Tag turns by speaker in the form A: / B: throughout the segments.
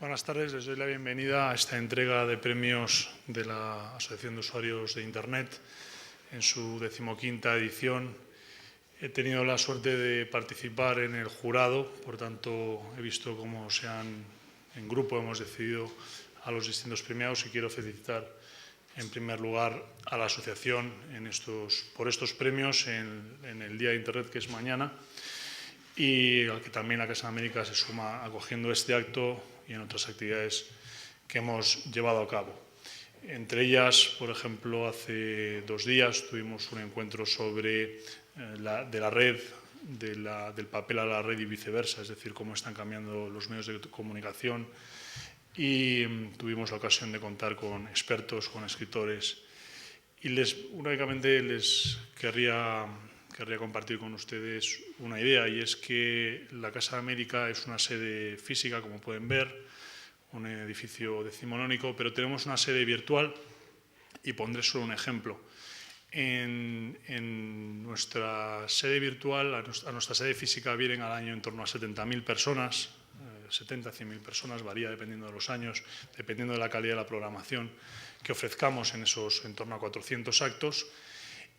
A: Buenas tardes, les doy la bienvenida a esta entrega de premios de la Asociación de Usuarios de Internet en su 15ª edición. He tenido la suerte de participar en el jurado, por tanto he visto cómo en grupo hemos decidido a los distintos premiados y quiero felicitar en primer lugar a la asociación por estos premios en el Día de Internet, que es mañana, y al que también la Casa de América se suma acogiendo este acto y en otras actividades que hemos llevado a cabo. Entre ellas, por ejemplo, hace 2 días tuvimos un encuentro sobre la red, del papel a la red y viceversa, es decir, cómo están cambiando los medios de comunicación, y tuvimos la ocasión de contar con expertos, con escritores, y únicamente les querría compartir con ustedes una idea, y es que la Casa de América es una sede física, como pueden ver, un edificio decimonónico, pero tenemos una sede virtual y pondré solo un ejemplo. En nuestra sede virtual, a nuestra sede física vienen al año en torno a 70.000 personas, 70 a 100.000 personas, varía dependiendo de los años, dependiendo de la calidad de la programación que ofrezcamos en torno a 400 actos.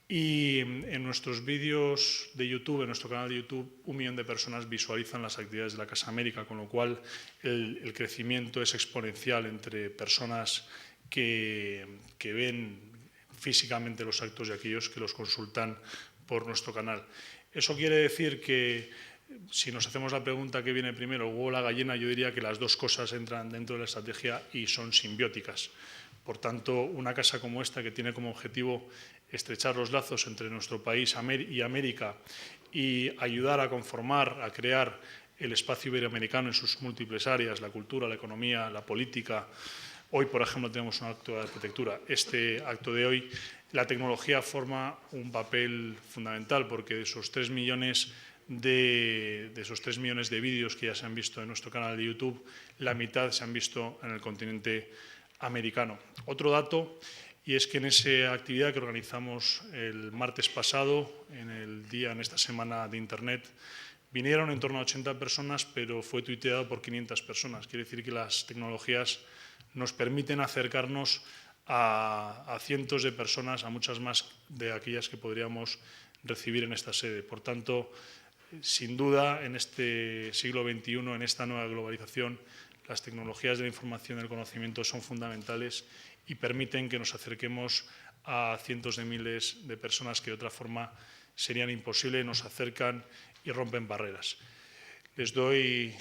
A: Y en nuestros vídeos de YouTube, en nuestro canal de YouTube, 1 millón de personas visualizan las actividades de la Casa América, con lo cual el crecimiento es exponencial entre personas que ven físicamente los actos y aquellos que los consultan por nuestro canal. Eso quiere decir que si nos hacemos la pregunta ¿qué viene primero, el huevo o la gallina?, yo diría que las dos cosas entran dentro de la estrategia y son simbióticas. Por tanto, una casa como esta, que tiene como objetivo estrechar los lazos entre nuestro país y América y ayudar a conformar, a crear el espacio iberoamericano en sus múltiples áreas, la cultura, la economía, la política. Hoy, por ejemplo, tenemos un acto de arquitectura. Este acto de hoy, la tecnología forma un papel fundamental, porque de esos 3 millones de vídeos que ya se han visto en nuestro canal de YouTube, la mitad se han visto en el continente americano. Otro dato, y es que en esa actividad que organizamos el martes pasado, en esta semana de Internet, vinieron en torno a 80 personas, pero fue tuiteado por 500 personas. Quiere decir que las tecnologías nos permiten acercarnos a cientos de personas, a muchas más de aquellas que podríamos recibir en esta sede. Por tanto, sin duda, en este siglo XXI, en esta nueva globalización, las tecnologías de la información y del conocimiento son fundamentales y permiten que nos acerquemos a cientos de miles de personas que de otra forma serían imposibles, nos acercan y rompen barreras. Les doy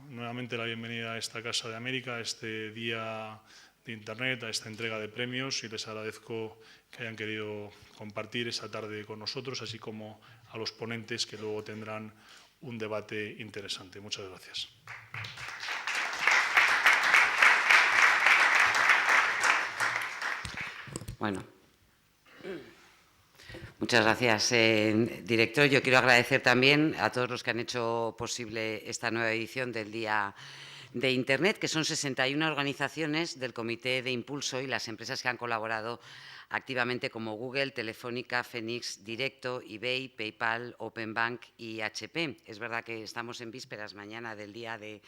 A: nuevamente la bienvenida a esta Casa de América, a este Día de Internet, a esta entrega de premios, y les agradezco que hayan querido compartir esta tarde con nosotros, así como a los ponentes que luego tendrán un debate interesante. Muchas gracias.
B: Bueno, muchas gracias, director. Yo quiero agradecer también a todos los que han hecho posible esta nueva edición del Día de Internet, que son 61 organizaciones del Comité de Impulso y las empresas que han colaborado activamente, como Google, Telefónica, Phoenix, Directo, eBay, PayPal, Openbank y HP. Es verdad que estamos en vísperas mañana del Día de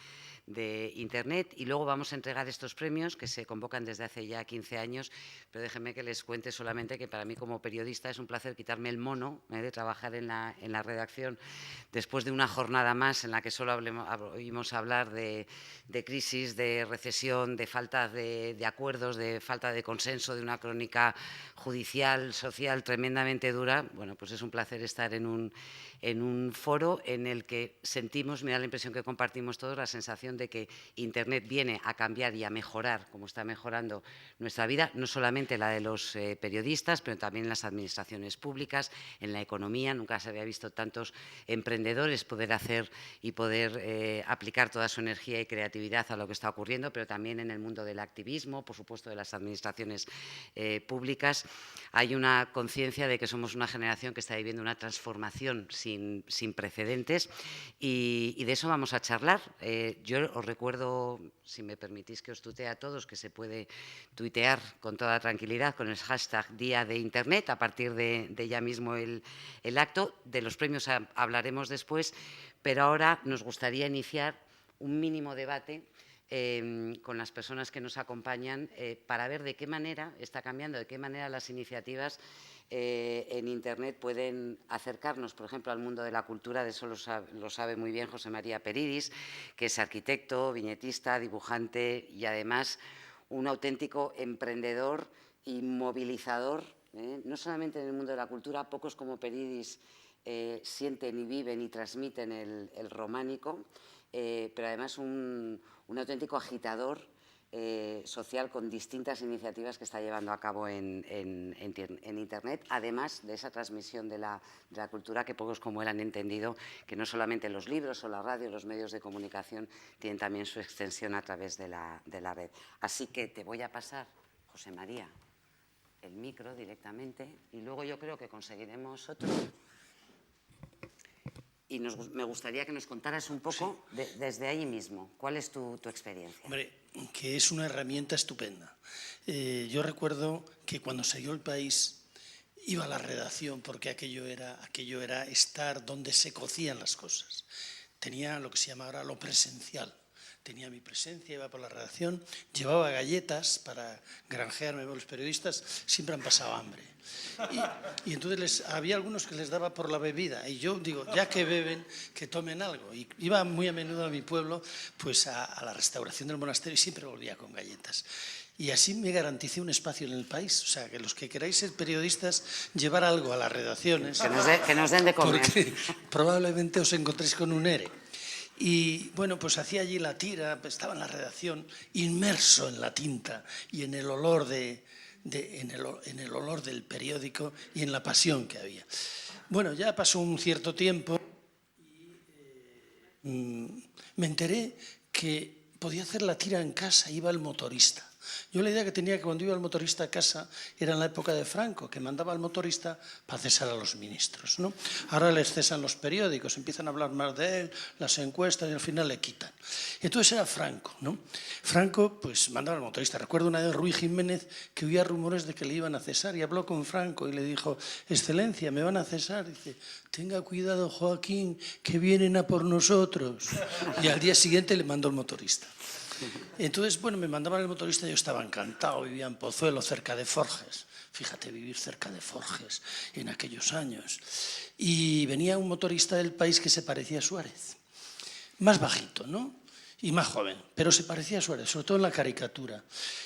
B: Internet, y luego vamos a entregar estos premios que se convocan desde hace ya 15 años, pero déjenme que les cuente solamente que para mí como periodista es un placer quitarme el mono de trabajar en la redacción después de una jornada más en la que solo oímos hablar de crisis, de recesión, de falta de acuerdos, de falta de consenso, de una crónica judicial, social tremendamente dura. Bueno, pues es un placer estar en un foro en el que sentimos, me da la impresión que compartimos todos, la sensación de que Internet viene a cambiar y a mejorar, como está mejorando nuestra vida, no solamente la de los periodistas, pero también en las administraciones públicas, en la economía. Nunca se había visto tantos emprendedores poder hacer y poder aplicar toda su energía y creatividad a lo que está ocurriendo, pero también en el mundo del activismo, por supuesto, de las administraciones públicas. Hay una conciencia de que somos una generación que está viviendo una transformación sin precedentes, y de eso vamos a charlar. Yo os recuerdo, si me permitís que os tutee a todos, que se puede tuitear con toda tranquilidad con el hashtag Día de Internet a partir de ya mismo el acto. De los premios hablaremos después, pero ahora nos gustaría iniciar un mínimo debate con las personas que nos acompañan para ver de qué manera está cambiando, de qué manera las iniciativas en Internet pueden acercarnos, por ejemplo, al mundo de la cultura. De eso lo sabe muy bien José María Peridis, que es arquitecto, viñetista, dibujante y además un auténtico emprendedor y movilizador, no solamente en el mundo de la cultura. Pocos como Peridis sienten y viven y transmiten el románico, pero además un auténtico agitador social con distintas iniciativas que está llevando a cabo en Internet, además de esa transmisión de la cultura que pocos como él han entendido, que no solamente los libros o la radio, los medios de comunicación tienen también su extensión a través de la red. Así que te voy a pasar, José María, el micro directamente y luego yo creo que conseguiremos otro. Y me gustaría que nos contaras un poco desde ahí mismo. ¿Cuál es tu experiencia?
C: Hombre, que es una herramienta estupenda. Yo recuerdo que cuando salió El País iba a la redacción porque aquello era estar donde se cocían las cosas. Tenía lo que se llama ahora lo presencial. Tenía mi presencia, iba por la redacción, llevaba galletas para granjearme. Los periodistas siempre han pasado hambre. Y entonces había algunos que les daba por la bebida. Y yo digo, ya que beben, que tomen algo. Y iba muy a menudo a mi pueblo, pues a la restauración del monasterio y siempre volvía con galletas. Y así me garanticé un espacio en El País. O sea, que los que queráis ser periodistas, llevar algo a las redacciones.
B: Que nos den de comer.
C: Porque probablemente os encontréis con un ERE. Y bueno, pues hacía allí la tira, estaba en la redacción, inmerso en la tinta y en el olor en el olor del periódico y en la pasión que había. Bueno, ya pasó un cierto tiempo y me enteré que podía hacer la tira en casa, iba el motorista. Yo la idea que tenía que cuando iba el motorista a casa era en la época de Franco, que mandaba al motorista para cesar a los ministros, ¿no? Ahora les cesan los periódicos, empiezan a hablar más de él, las encuestas y al final le quitan. Entonces era Franco, ¿no? Franco pues mandaba al motorista. Recuerdo una vez Ruy Jiménez que oía rumores de que le iban a cesar y habló con Franco y le dijo, Excelencia, me van a cesar. Dice, tenga cuidado Joaquín, que vienen a por nosotros. Y al día siguiente le mandó el motorista. Entonces, bueno, me mandaban el motorista, yo estaba encantado, vivía en Pozuelo, cerca de Forges. Fíjate, vivir cerca de Forges en aquellos años. Y venía un motorista del País que se parecía a Suárez. Más bajito, ¿no? Y más joven, pero se parecía a Suárez, sobre todo en la caricatura.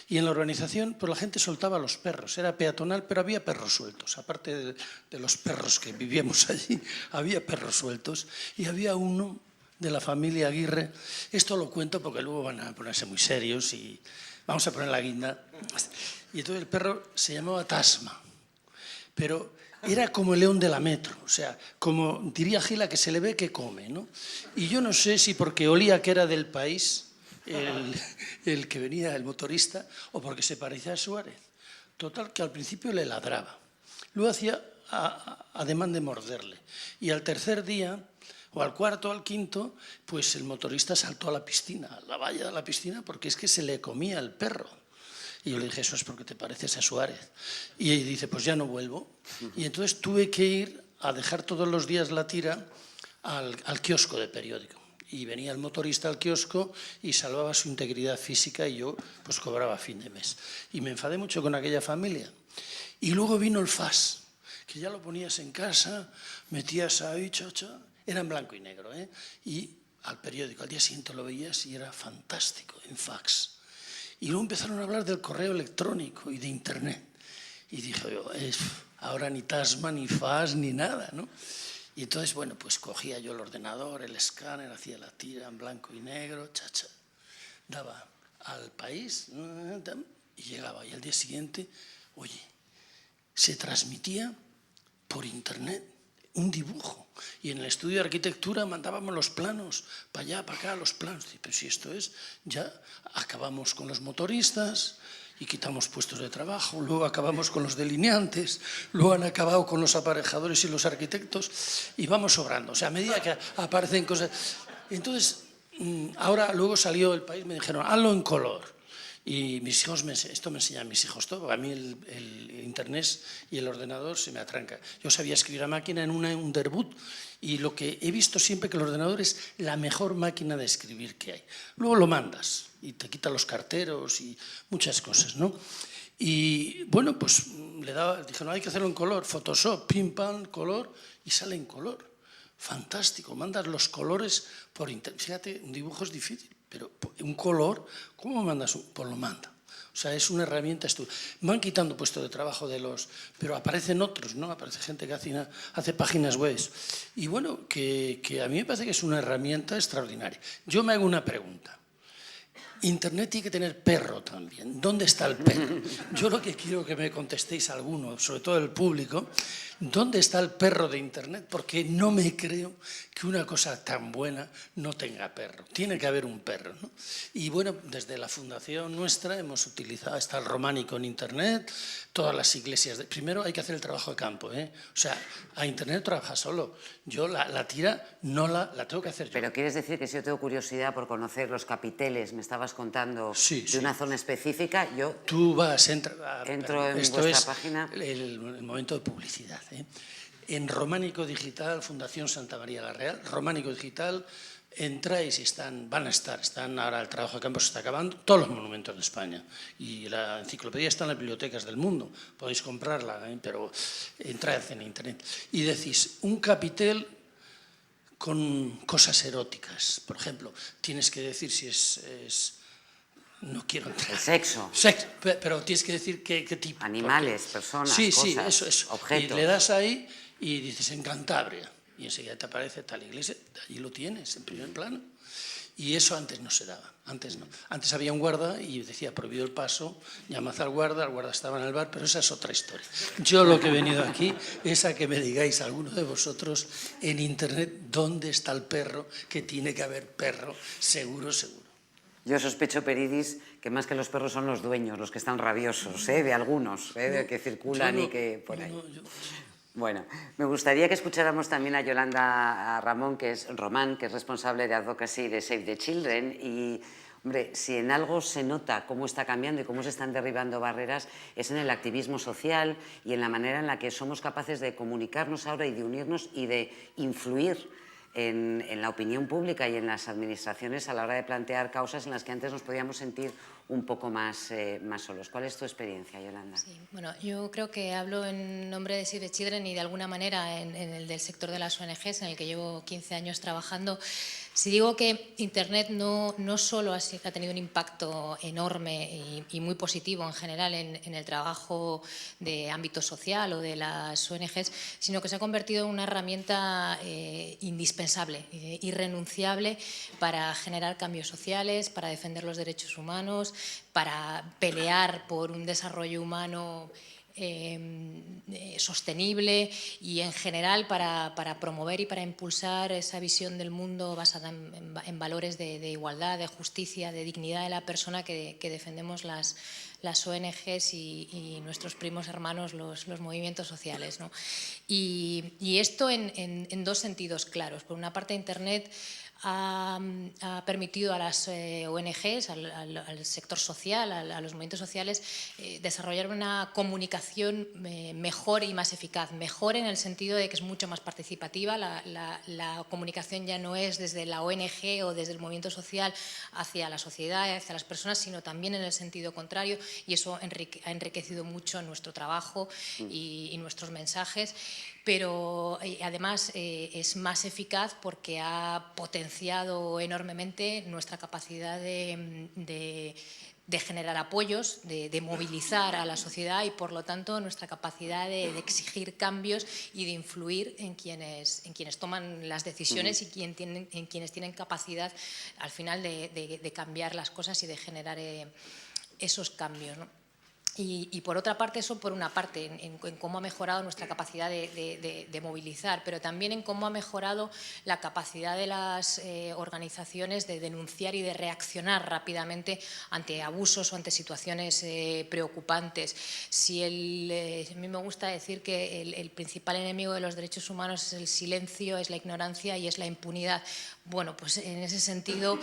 C: Y en la organización, pues la gente soltaba a los perros. Era peatonal, pero había perros sueltos. Aparte de los perros que vivíamos allí, había perros sueltos. Y había uno de la familia Aguirre. Esto lo cuento porque luego van a ponerse muy serios y vamos a poner la guinda. Y entonces el perro se llamaba Tasma, pero era como el león de la metro, o sea, como diría Gila, que se le ve que come, ¿no? Y yo no sé si porque olía que era del País el que venía, el motorista, o porque se parecía a Suárez. Total, que al principio le ladraba. Luego hacía ademán de morderle. Y al tercer día, o al cuarto o al quinto, pues el motorista saltó a la piscina, a la valla de la piscina, porque es que se le comía el perro. Y yo le dije, eso es porque te pareces a Suárez. Y él dice, pues ya no vuelvo. Y entonces tuve que ir a dejar todos los días la tira al kiosco de periódico. Y venía el motorista al kiosco y salvaba su integridad física y yo pues cobraba a fin de mes. Y me enfadé mucho con aquella familia. Y luego vino el FAS, que ya lo ponías en casa, metías ahí, chacha. Era en blanco y negro, ¿eh? Y al periódico, al día siguiente lo veías y era fantástico, en fax. Y luego empezaron a hablar del correo electrónico y de Internet. Y dije yo, ahora ni Tasma, ni fax, ni nada, ¿no? Y entonces, bueno, pues cogía yo el ordenador, el escáner, hacía la tira en blanco y negro, chacha. Daba al País y llegaba. Y al día siguiente, oye, se transmitía por Internet un dibujo. Y en el estudio de arquitectura mandábamos los planos, para allá, para acá, los planos. Pero si esto es, ya acabamos con los motoristas y quitamos puestos de trabajo, luego acabamos con los delineantes, luego han acabado con los aparejadores y los arquitectos y vamos sobrando. O sea, a medida que aparecen cosas... Entonces, ahora luego salió El País, me dijeron, hazlo en color. Y mis hijos, esto me enseñan mis hijos todo. A mí el Internet y el ordenador se me atranca. Yo sabía escribir a máquina en un Underwood y lo que he visto siempre que el ordenador es la mejor máquina de escribir que hay. Luego lo mandas y te quita los carteros y muchas cosas, ¿no? Y bueno, pues dije, no, hay que hacerlo en color. Photoshop, pim, pam, color, y sale en color. Fantástico, mandas los colores por internet. Fíjate, un dibujo es difícil, pero un color, ¿cómo mandas? Pues lo manda. O sea, es una herramienta estupenda. Van quitando puesto de trabajo de los... Pero aparecen otros, ¿no? Aparece gente que hace páginas web. Y bueno, que a mí me parece que es una herramienta extraordinaria. Yo me hago una pregunta. Internet tiene que tener perro también. ¿Dónde está el perro? Yo lo que quiero que me contestéis algunos, sobre todo el público, ¿dónde está el perro de Internet? Porque no me creo que una cosa tan buena no tenga perro. Tiene que haber un perro, ¿no? Y bueno, desde la fundación nuestra hemos utilizado, está el románico en Internet, todas las iglesias. Primero hay que hacer el trabajo de campo, ¿eh? O sea, a Internet trabaja solo. Yo la tira no la tengo que hacer yo.
B: Pero quieres decir que si yo tengo curiosidad por conocer los capiteles, me estabas contando de una zona específica, yo...
C: Tú
B: entro en
C: esto
B: vuestra
C: es
B: página.
C: el momento de publicidad, ¿eh? En Románico Digital, Fundación Santa María la Real, Románico Digital, entráis y están ahora el trabajo de campo se está acabando, todos los monumentos de España. Y la enciclopedia está en las bibliotecas del mundo, podéis comprarla, ¿eh? Pero entrad en internet. Y decís, un capitel con cosas eróticas, por ejemplo, tienes que decir si es no quiero entrar.
B: El sexo.
C: Sexo, pero tienes que decir qué tipo.
B: Animales, personas,
C: sí,
B: cosas,
C: sí, eso.
B: objetos.
C: Y le das ahí y dices en Cantabria. Y enseguida te aparece tal iglesia, allí lo tienes, en primer plano. Y eso antes no se daba, antes no. Antes había un guarda y decía prohibido el paso, llamad al guarda estaba en el bar, pero esa es otra historia. Yo lo que he venido aquí es a que me digáis alguno de vosotros en internet dónde está el perro, que tiene que haber perro, seguro, seguro.
B: Yo sospecho, Peridis, que más que los perros son los dueños, los que están rabiosos, de algunos, de que circulan y que por ahí. Bueno, me gustaría que escucháramos también a Yolanda a Ramón, que es responsable de Advocacy de Save the Children. Y, hombre, si en algo se nota cómo está cambiando y cómo se están derribando barreras, es en el activismo social y en la manera en la que somos capaces de comunicarnos ahora y de unirnos y de influir en la opinión pública y en las administraciones a la hora de plantear causas en las que antes nos podíamos sentir un poco más solos. ¿Cuál es tu experiencia, Yolanda?
D: Sí, bueno, yo creo que hablo en nombre de Save the Children y de alguna manera en el del sector de las ONGs, en el que llevo 15 años trabajando. Si digo que Internet no solo ha tenido un impacto enorme y muy positivo en general en el trabajo de ámbito social o de las ONGs, sino que se ha convertido en una herramienta indispensable, irrenunciable para generar cambios sociales, para defender los derechos humanos, para pelear por un desarrollo humano sostenible y en general para promover y para impulsar esa visión del mundo basada en valores de igualdad, de justicia, de dignidad de la persona que defendemos las ONGs y nuestros primos hermanos, los movimientos sociales, ¿no? Y esto en dos sentidos claros. Por una parte, Internet ha permitido a las ONGs, al sector social, a los movimientos sociales, desarrollar una comunicación mejor y más eficaz. Mejor en el sentido de que es mucho más participativa. La comunicación ya no es desde la ONG o desde el movimiento social hacia la sociedad, hacia las personas, sino también en el sentido contrario, y eso ha enriquecido mucho nuestro trabajo y nuestros mensajes. Pero además es más eficaz porque ha potenciado enormemente nuestra capacidad de generar apoyos, de movilizar a la sociedad y, por lo tanto, nuestra capacidad de exigir cambios y de influir en quienes toman las decisiones y en quienes tienen capacidad, al final, de cambiar las cosas y de generar esos cambios, ¿no? Y por otra parte, eso por una parte, en cómo ha mejorado nuestra capacidad de movilizar, pero también en cómo ha mejorado la capacidad de las organizaciones de denunciar y de reaccionar rápidamente ante abusos o ante situaciones preocupantes. A mí me gusta decir que el principal enemigo de los derechos humanos es el silencio, es la ignorancia y es la impunidad. Bueno, pues en ese sentido,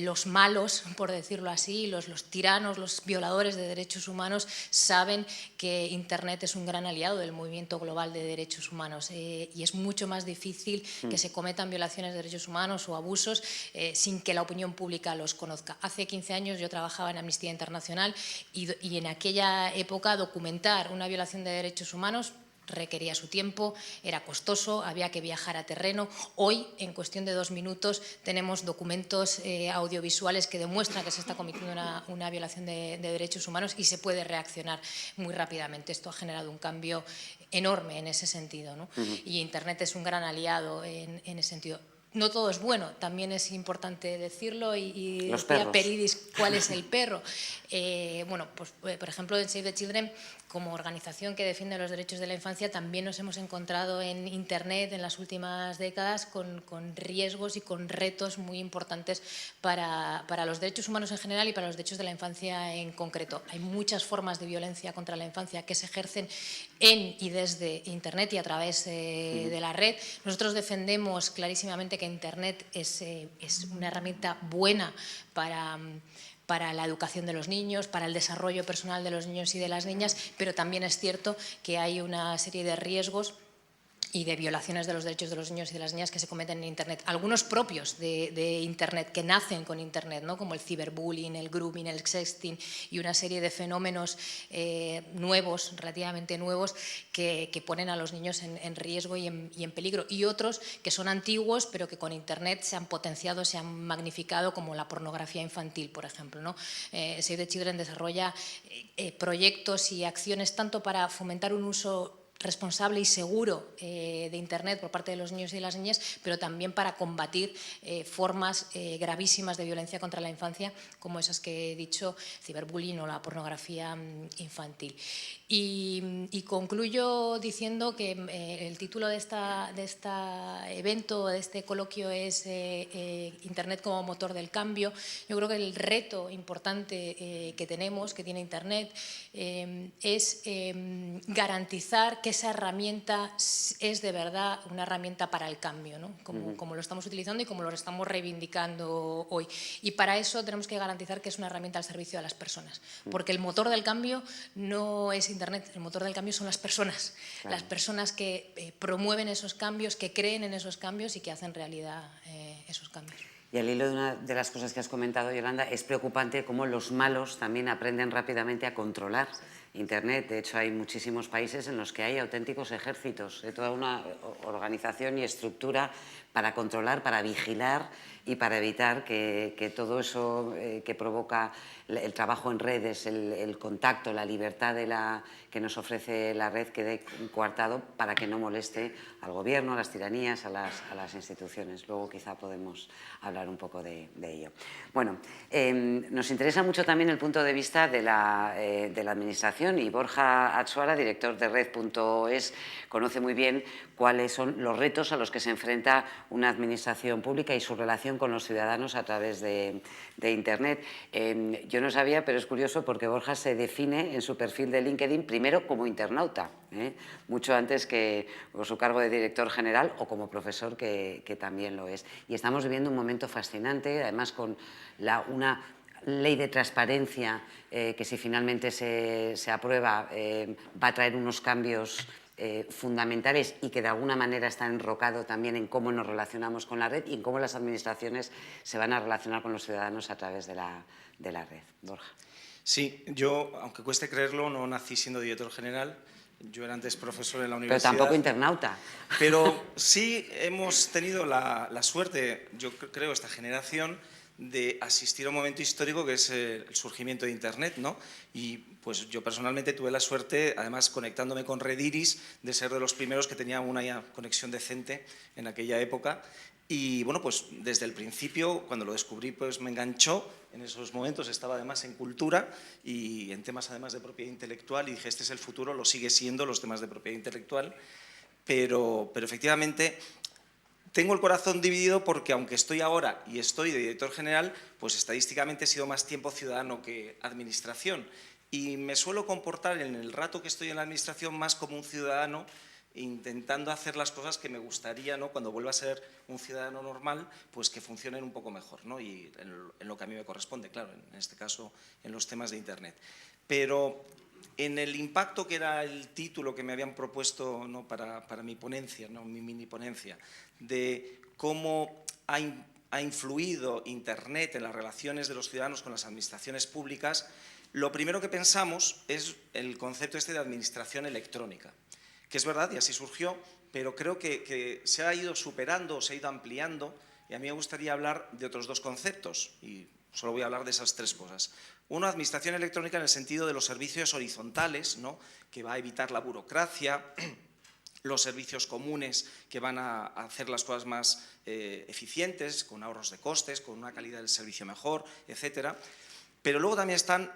D: los malos, por decirlo así, los tiranos, los violadores de derechos humanos saben que Internet es un gran aliado del movimiento global de derechos humanos y es mucho más difícil que se cometan violaciones de derechos humanos o abusos sin que la opinión pública los conozca. Hace 15 años yo trabajaba en Amnistía Internacional y en aquella época documentar una violación de derechos humanos requería su tiempo, era costoso, había que viajar a terreno. Hoy, en cuestión de 2 minutos, tenemos documentos audiovisuales que demuestran que se está cometiendo una violación de derechos humanos y se puede reaccionar muy rápidamente. Esto ha generado un cambio enorme en ese sentido, ¿no? Y Internet es un gran aliado en ese sentido. No todo es bueno, también es importante decirlo y decía Peridis, ¿cuál es el perro? Bueno, pues por ejemplo en Save the Children, como organización que defiende los derechos de la infancia, también nos hemos encontrado en Internet en las últimas décadas con riesgos y con retos muy importantes para los derechos humanos en general y para los derechos de la infancia en concreto. Hay muchas formas de violencia contra la infancia que se ejercen en y desde Internet y a través de la red. Nosotros defendemos clarísimamente que Internet es una herramienta buena para la educación de los niños, para el desarrollo personal de los niños y de las niñas, pero también es cierto que hay una serie de riesgos y de violaciones de los derechos de los niños y de las niñas que se cometen en Internet. Algunos propios de Internet, que nacen con Internet, ¿no? Como el ciberbullying, el grooming, el sexting y una serie de fenómenos nuevos, relativamente nuevos, que ponen a los niños en riesgo y en peligro. Y otros que son antiguos, pero que con Internet se han potenciado, se han magnificado, como la pornografía infantil, por ejemplo, ¿no? Save the Children desarrolla proyectos y acciones tanto para fomentar un uso responsable y seguro de Internet por parte de los niños y de las niñas, pero también para combatir formas gravísimas de violencia contra la infancia, como esas que he dicho, ciberbullying o la pornografía infantil. Y concluyo diciendo que el título de este evento, de este coloquio, es Internet como motor del cambio. Yo creo que el reto importante que tiene Internet, es garantizar que esa herramienta es de verdad una herramienta para el cambio, ¿no? Como lo estamos utilizando y como lo estamos reivindicando hoy. Y para eso tenemos que garantizar que es una herramienta al servicio de las personas, porque el motor del cambio no es Internet, el motor del cambio son las personas, claro. Las personas que promueven esos cambios, que creen en esos cambios y que hacen realidad esos cambios.
B: Y al hilo de una de las cosas que has comentado, Yolanda, es preocupante cómo los malos también aprenden rápidamente a controlar Internet. De hecho, hay muchísimos países en los que hay auténticos ejércitos de toda una organización y estructura para controlar, para vigilar y para evitar que todo eso que provoca el trabajo en redes, el contacto, la libertad que nos ofrece la red quede coartado para que no moleste al gobierno, a las tiranías, a las instituciones. Luego quizá podemos hablar un poco de ello. Bueno, nos interesa mucho también el punto de vista de la administración, y Borja Atsuara, director de Red.es, conoce muy bien cuáles son los retos a los que se enfrenta una administración pública y su relación con los ciudadanos a través de Internet. Yo no sabía, pero es curioso porque Borja se define en su perfil de LinkedIn primero como internauta, mucho antes que por su cargo de director general o como profesor, que también lo es. Y estamos viviendo un momento fascinante, además con una ley de transparencia que, si finalmente se aprueba, va a traer unos cambios fundamentales y que de alguna manera está enrocado también en cómo nos relacionamos con la red y en cómo las administraciones se van a relacionar con los ciudadanos a través de la red. Borja.
E: Sí, yo, aunque cueste creerlo, no nací siendo director general. Yo era antes profesor en la universidad.
B: Pero tampoco internauta.
E: Pero sí hemos tenido la suerte, yo creo, esta generación, de asistir a un momento histórico que es el surgimiento de Internet, ¿no? Y pues yo personalmente tuve la suerte, además conectándome con Rediris, de ser de los primeros que tenían una conexión decente en aquella época. Y bueno, pues desde el principio, cuando lo descubrí, pues me enganchó. En esos momentos estaba además en cultura y en temas además de propiedad intelectual, y dije, este es el futuro, lo sigue siendo, los temas de propiedad intelectual, pero efectivamente tengo el corazón dividido porque aunque estoy ahora y estoy de director general, pues estadísticamente he sido más tiempo ciudadano que administración, y me suelo comportar en el rato que estoy en la administración más como un ciudadano, intentando hacer las cosas que me gustaría, ¿no?, cuando vuelva a ser un ciudadano normal, pues que funcionen un poco mejor, ¿no?, y en lo que a mí me corresponde, claro, en este caso en los temas de Internet. Pero en el impacto, que era el título que me habían propuesto, ¿no?, para mi ponencia, ¿no?, mi mini ponencia, de cómo ha influido Internet en las relaciones de los ciudadanos con las administraciones públicas, lo primero que pensamos es el concepto este de administración electrónica, que es verdad, y así surgió, pero creo que se ha ido superando, se ha ido ampliando, y a mí me gustaría hablar de otros dos conceptos, y solo voy a hablar de esas tres cosas. Uno, administración electrónica en el sentido de los servicios horizontales, ¿no?, que va a evitar la burocracia, los servicios comunes que van a hacer las cosas más eficientes, con ahorros de costes, con una calidad del servicio mejor, etcétera. Pero luego también están,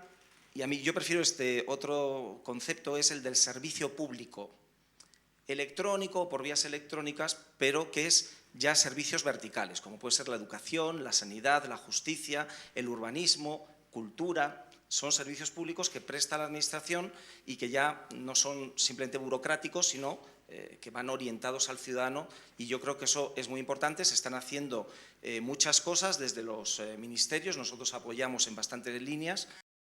E: y a mí yo prefiero este otro concepto, es el del servicio público electrónico, por vías electrónicas, pero que es ya servicios verticales, como puede ser la educación, la sanidad, la justicia, el urbanismo, cultura. Son servicios públicos que presta la administración y que ya no son simplemente burocráticos, sino que van orientados al ciudadano, y yo creo que eso es muy importante. Se están haciendo muchas cosas desde los ministerios, nosotros apoyamos en bastantes líneas,